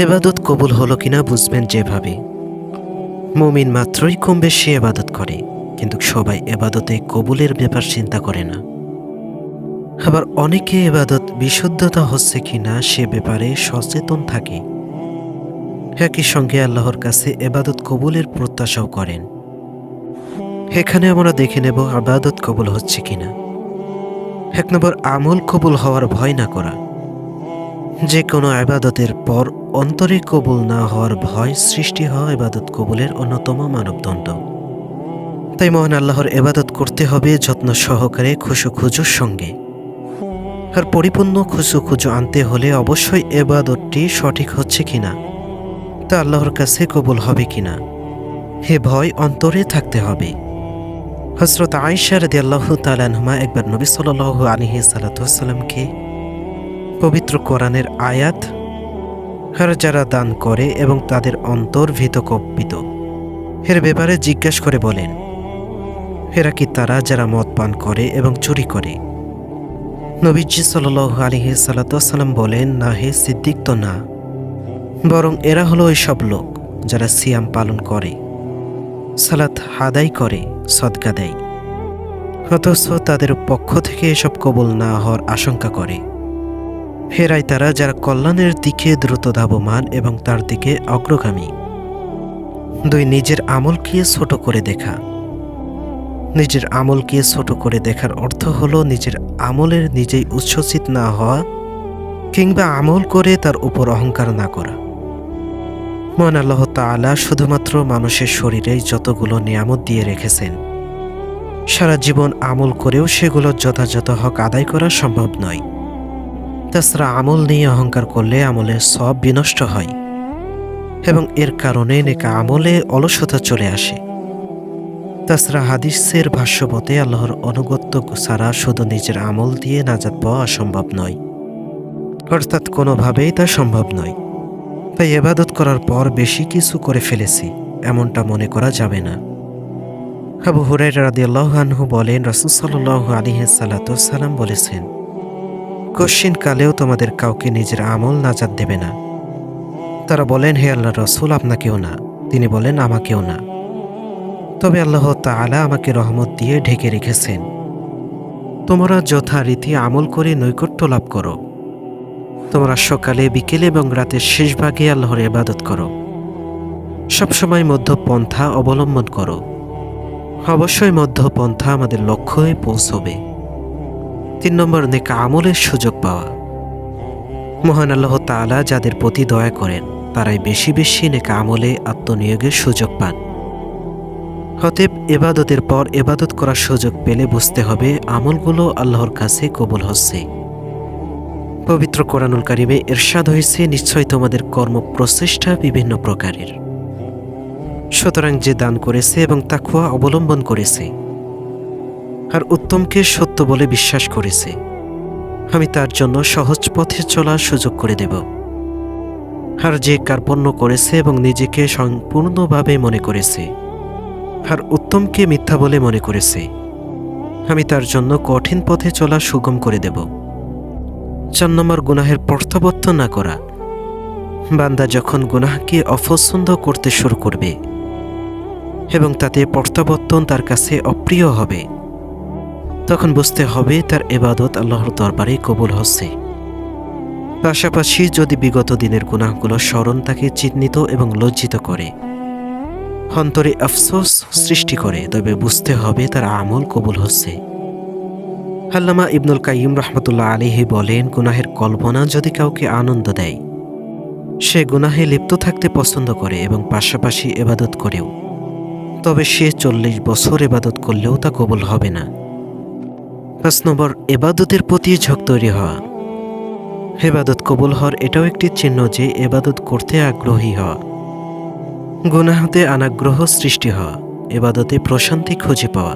ইবাদত কবুল হলো কিনা বুঝবেন যেভাবে। মুমিন মাত্রই কম বেশি ইবাদত করে, কিন্তু সবাই ইবাদতে কবুলের ব্যাপার চিন্তা করে না। আবার অনেকে ইবাদত বিশুদ্ধতা হচ্ছে কিনা সে ব্যাপারে সচেতন থাকে। একই সঙ্গে আল্লাহর কাছে ইবাদত কবুলের প্রত্যাশাও করেন। এখানে আমরা দেখে নেব ইবাদত কবুল হচ্ছে কিনা। ১ নম্বর, আমল কবুল হওয়ার ভয় না করা। যে কোনো ইবাদতের পর অন্তরে কবুল না হওয়ার ভয় সৃষ্টি হওয়া ইবাদত কবুলের অন্যতম মানবদণ্ড। তাই মহান আল্লাহর ইবাদত করতে হবে যত্ন সহকারে, খুশুখুজুর সঙ্গে। আর পরিপূর্ণ খুশুখুজু আনতে হলে অবশ্যই ইবাদতটি সঠিক হচ্ছে কিনা, তা আল্লাহর কাছে কবুল হবে কিনা, হে ভয় অন্তরে থাকতে হবে। হযরত আয়েশা রাদিয়াল্লাহু তাআলা আনহা একবার নবী সাল্লাল্লাহু আলাইহি সাল্লাতুওয়াসাল্লামকে পবিত্র কোরআনের আয়াত আর যারা দান করে এবং তাদের অন্তর ভীত কম্পিত এর ব্যাপারে জিজ্ঞাসা করে বলেন, এরা কি তারা যারা মদ পান করে এবং চুরি করে? নবীজি সাল্লাল্লাহু আলাইহি সাল্লাতুওয়াসাল্লাম বলেন, না হে সিদ্দিক, তো না, বরং এরা হলো ওই সব লোক যারা সিয়াম পালন করে, সালাত আদায় করে, সদকা দেয়, অথচ তাদের পক্ষ থেকে এসব কবুল না হওয়ার আশঙ্কা করে। হেরাই তারা যারা কল্যাণের দিকে দ্রুত ধাবমান এবং তার দিকে অগ্রগামী। ২, নিজের আমলকে ছোট করে দেখা। নিজের আমলকে ছোট করে দেখার অর্থ হলো নিজের আমলের নিজেই উচ্ছ্বসিত না হওয়া কিংবা আমল করে তার উপর অহংকার না করা। মহান আল্লাহ তাআলা শুধুমাত্র মানুষের শরীরেই যতগুলো নিয়ামত দিয়ে রেখেছেন, সারা জীবন আমল করেও সেগুলো যথাযথ হক আদায় করা সম্ভব নয়। তাছাড়া আমল নিয়ে অহংকার করলে আমলের সব বিনষ্ট হয় এবং এর কারণে নেকা আমলে অলসতা চলে আসে। তাছাড়া হাদিসের ভাষ্যমতে আল্লাহর অনুগত্য ছাড়া শুধু নিজের আমল দিয়ে নাজাত পাওয়া অসম্ভব নয়, অর্থাৎ কোনোভাবেই তা সম্ভব নয়। তাই ইবাদত করার পর বেশি কিছু করে ফেলেছি এমনটা মনে করা যাবে না। আবু হুরায়রা রাদিয়াল্লাহু আনহু বলেন, রাসূল সাল্লাল্লাহু আলাইহি সাল্লাম বলেছেন, কশিন কালেও তোমাদের কাউকে নিজের আমল নাজাত দেবে না। তারা বলেন, হে আল্লাহর রাসূল, আপনাকেও না। তিনি বলেন, আমাকেও না, তবে আল্লাহ তাআলা আমাকে রহমত দিয়ে ঢেকে রেখেছেন। তোমরা যথারীতি আমল করে নৈকট্য লাভ করো। তোমরা সকালে, বিকেলে এবং রাতের শেষ ভাগে আল্লাহর ইবাদত করো। সবসময় মধ্যপন্থা অবলম্বন করো। অবশ্যই মধ্যপন্থা আমাদের লক্ষ্যে পৌঁছবে। ৩ নম্বর, নেক আমলের সুযোগ পাওয়া। মহান আল্লাহ তাআলা যাদের প্রতি দয়া করেন তারাই বেশি বেশি নেক আমলে আত্মনিয়োগের সুযোগ পান। অতএব ইবাদতের পর ইবাদত করার সুযোগ পেলে বুঝতে হবে আমলগুলো আল্লাহর কাছে কবুল হচ্ছে। পবিত্র কোরআনুল কারিমে ইরশাদ হয়েছে, নিশ্চয় তোমাদের কর্ম প্রচেষ্টা বিভিন্ন প্রকারের। সুতরাং যে দান করেছে এবং তাকওয়া অবলম্বন করেছে আর উত্তমকে সত্য বলে বিশ্বাস করেছে, আমি তার জন্য সহজ পথে চলার সুযোগ করে দেব। আর যে কার্পণ্য করেছে এবং নিজেকে সম্পূর্ণভাবে মনে করেছে আর উত্তমকে মিথ্যা বলে মনে করেছে, আমি তার জন্য কঠিন পথে চলা সুগম করে দেব। ৪ নম্বর, গুনাহের প্রত্যাবর্তন না করা। বান্দা যখন গুনাহকে অপছন্দ করতে শুরু করবে এবং তাতে প্রত্যাবর্তন তার কাছে অপ্রিয় হবে, তখন বুঝতে হবে তার ইবাদত আল্লাহর দরবারে কবুল হচ্ছে। পাশাপাশি যদি বিগত দিনের গুনাহগুলো স্মরণ তাকে চিহ্নিত এবং লজ্জিত করে, অন্তরে আফসোস সৃষ্টি করে, তবে বুঝতে হবে তার আমল কবুল হচ্ছে। আল্লামা ইবনুল কাইয়িম রাহমাতুল্লাহ আলাইহি বলেন, গুনাহের কল্পনা যদি কাউকে আনন্দ দেয়, সে গুনাহে লিপ্ত থাকতে পছন্দ করে এবং পাশাপাশি ইবাদত করেও, তবে সে ৪০ বছর ইবাদত করলেও তা কবুল হবে না। ৫ নম্বর, ইবাদতের প্রতি ঝোঁক তৈরি হওয়া। ইবাদত কবুল হওয়ার এটাও একটি চিহ্ন যে ইবাদত করতে আগ্রহী হওয়া। গুনাহতে অনাগ্রহ সৃষ্টি হওয়া, ইবাদতে প্রশান্তি খুঁজে পাওয়া।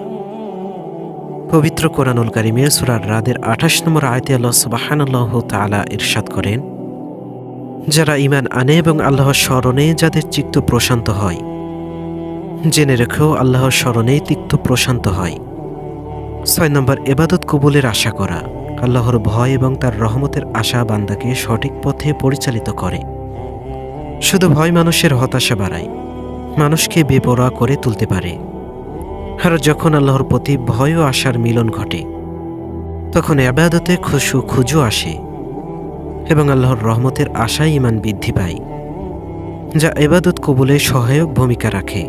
পবিত্র কোরআনুল কারিমে সূরা রাদের ২৮ নম্বর আয়াতে আল্লাহ সুবহানাল্লাহু তাআলা ইরশাদ করেন, যারা ঈমান আনে এবং আল্লাহর স্মরণে যাদের চিত্ত প্রশান্ত হয়, জেনে রেখো আল্লাহর স্মরণেই চিত্ত প্রশান্ত হয়। ৬ নম্বর, ইবাদত কবুলের আশা করা। আল্লাহর ভয় এবং তার রহমতের আশা বান্দাকে সঠিক পথে পরিচালিত করে। শুধু ভয় মানুষের হতাশা বাড়ায়, মানুষকে বেপরোয়া করে তুলতে পারে। আর যখন আল্লাহর প্রতি ভয় ও আশার মিলন ঘটে, তখন ইবাদতে খুজু আসে এবং আল্লাহর রহমতের আশায় ঈমান বৃদ্ধি পায়, যা ইবাদত কবুলে সহায়ক ভূমিকা রাখে।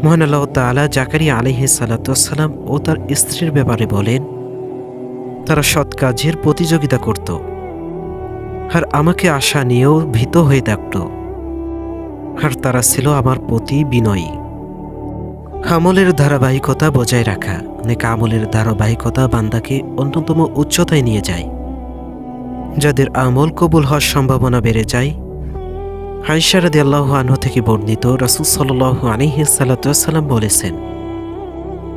মহান আল্লাহ তাআলা জাকারিয়া আলাইহিস সালাতু ওয়াসসালাম ও তার স্ত্রীর ব্যাপারে বলেন, তারা সৎ কাজের প্রতিযোগিতা করত আর আমাকে আশা নিয়েও ভীত হয়ে থাকত, আর তারা ছিল আমার প্রতি বিনয়ী। আমলের ধারাবাহিকতা বজায় রাখা, নেক আমলের ধারাবাহিকতা বান্দাকে অন্যতম উচ্চতায় নিয়ে যায়। যাদের আমল কবুল হওয়ার সম্ভাবনা বেড়ে যায়, আয়েশা রাদিয়াল্লাহু আনহা থেকে বর্ণিত, রাসূল সাল্লাল্লাহু আলাইহি সাল্লাম বলেছেন,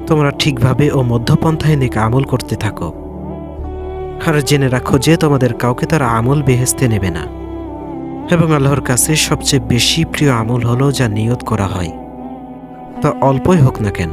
তোমরা ঠিকভাবে ও মধ্যপন্থায় নেক আমল করতে থাকো, আর জেনে রাখো যে তোমাদের কাউকে তার আমল বেহেশতে নেবে না, এবং আল্লাহর কাছে সবচেয়ে বেশি প্রিয় আমল হলো যা নিয়ত করা হয়, তা অল্পই হোক না কেন।